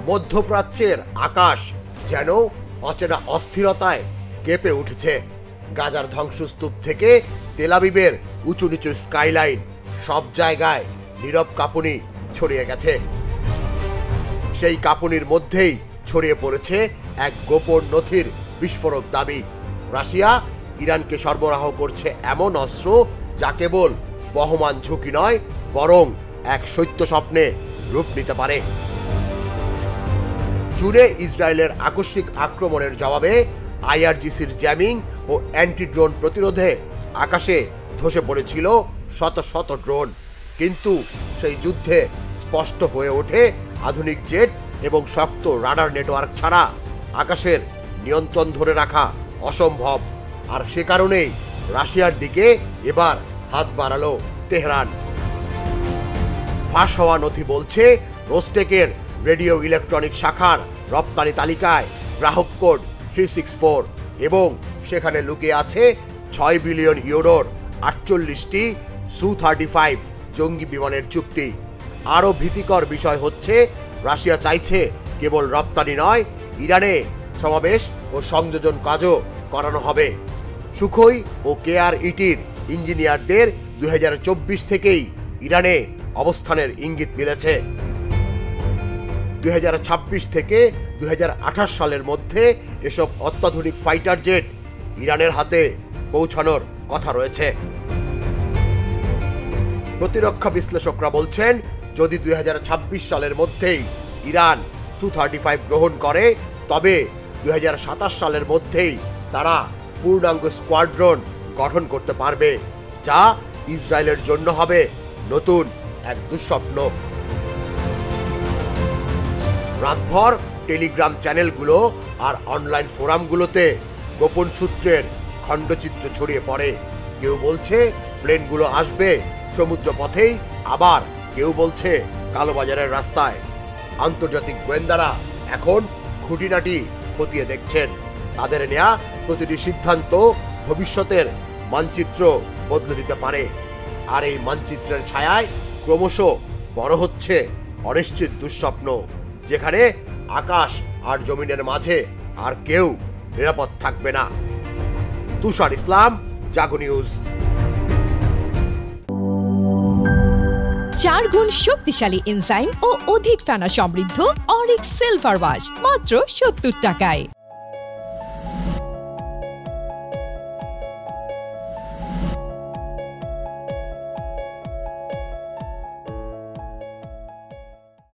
মধ্যপ্রাচ্যের আকাশ যেন অচেনা অস্থিরতায় কেঁপে উঠেছে। গাজার ধ্বংসস্তূপ থেকে তেল আবিবের উঁচু নিচু স্কাইলাইন, সব জায়গায় নীরব কাঁপুনি ছড়িয়ে গেছে। সেই কাঁপুনির মধ্যেই ছড়িয়ে পড়েছে এক গোপন নথির বিস্ফোরক দাবি। রাশিয়া ইরানকে সরবরাহ করছে এমন অস্ত্র যা কেবল বহমান ঝুঁকি নয়, বরং এক সত্য স্বপ্নে রূপ নিতে পারে। জুনে ইসরায়েলের আকস্মিক আক্রমণের জবাবে আইআরজিসির জ্যামিং ও অ্যান্টি ড্রোন প্রতিরোধে আকাশে ধসে পড়েছিল শত শত ড্রোন। কিন্তু সেই যুদ্ধে স্পষ্ট হয়ে ওঠে আধুনিক জেট এবং শক্ত রাডার নেটওয়ার্ক ছাড়া আকাশের নিয়ন্ত্রণ ধরে রাখা অসম্ভব। আর সে কারণেই রাশিয়ার দিকে এবার হাত বাড়ালো তেহরান। ফাঁস হওয়া নথি বলছে রোস্টেকের রেডিও ইলেকট্রনিক শাখার রপ্তানি তালিকায় গ্রাহক কোড 364 এবং সেখানে লুকিয়ে আছে 6 বিলিয়ন ইউরোর 48টি সু-35 জঙ্গি বিমানের চুক্তি। আরও ভীতিকর বিষয় হচ্ছে রাশিয়া চাইছে কেবল রপ্তানি নয়, ইরানে সমাবেশ ও সংযোজন কাজও করানো হবে। সুখোই ও KR-ETর ইঞ্জিনিয়ারদের 2024 থেকেই ইরানে অবস্থানের ইঙ্গিত মিলেছে। 2026 থেকে 2028 সালের মধ্যে এসব অত্যাধুনিক ফাইটার জেট ইরানের হাতে পৌঁছানোর কথা রয়েছে। প্রতিরক্ষা বিশ্লেষকরা বলছেন, যদি 2026 সালের মধ্যেই ইরান সু-35 গ্রহণ করে, তবে 2027 সালের মধ্যেই তারা পূর্ণাঙ্গ স্কোয়াড্রন গঠন করতে পারবে, যা ইসরায়েলের জন্য হবে নতুন এক দুঃস্বপ্ন। রাতভর টেলিগ্রাম চ্যানেলগুলো আর অনলাইন ফোরামগুলোতে গোপন সূত্রের খণ্ডচিত্র ছড়িয়ে পড়ে। কেউ বলছে প্লেনগুলো আসবে সমুদ্র পথেই, আবার কেউ বলছে কালোবাজারের রাস্তায়। আন্তর্জাতিক গোয়েন্দারা এখন খুঁটিনাটি খতিয়ে দেখছেন। তাদের নেয়া প্রতিটি সিদ্ধান্ত ভবিষ্যতের মানচিত্র বদলে দিতে পারে। আর এই মানচিত্রের ছায়ায় ক্রমশ বড় হচ্ছে অনিশ্চিত দুঃস্বপ্ন, যেখানে আকাশ আর জমিনের মাঝে আর কেউ নিরাপদ থাকবে না। তুষার ইসলাম, জাগো নিউজ। 4 গুণ শক্তিশালী এনজাইম ও অধিক ফেনা সমৃদ্ধ অরিক সিলভার ওয়াশ মাত্র 70 টাকায়।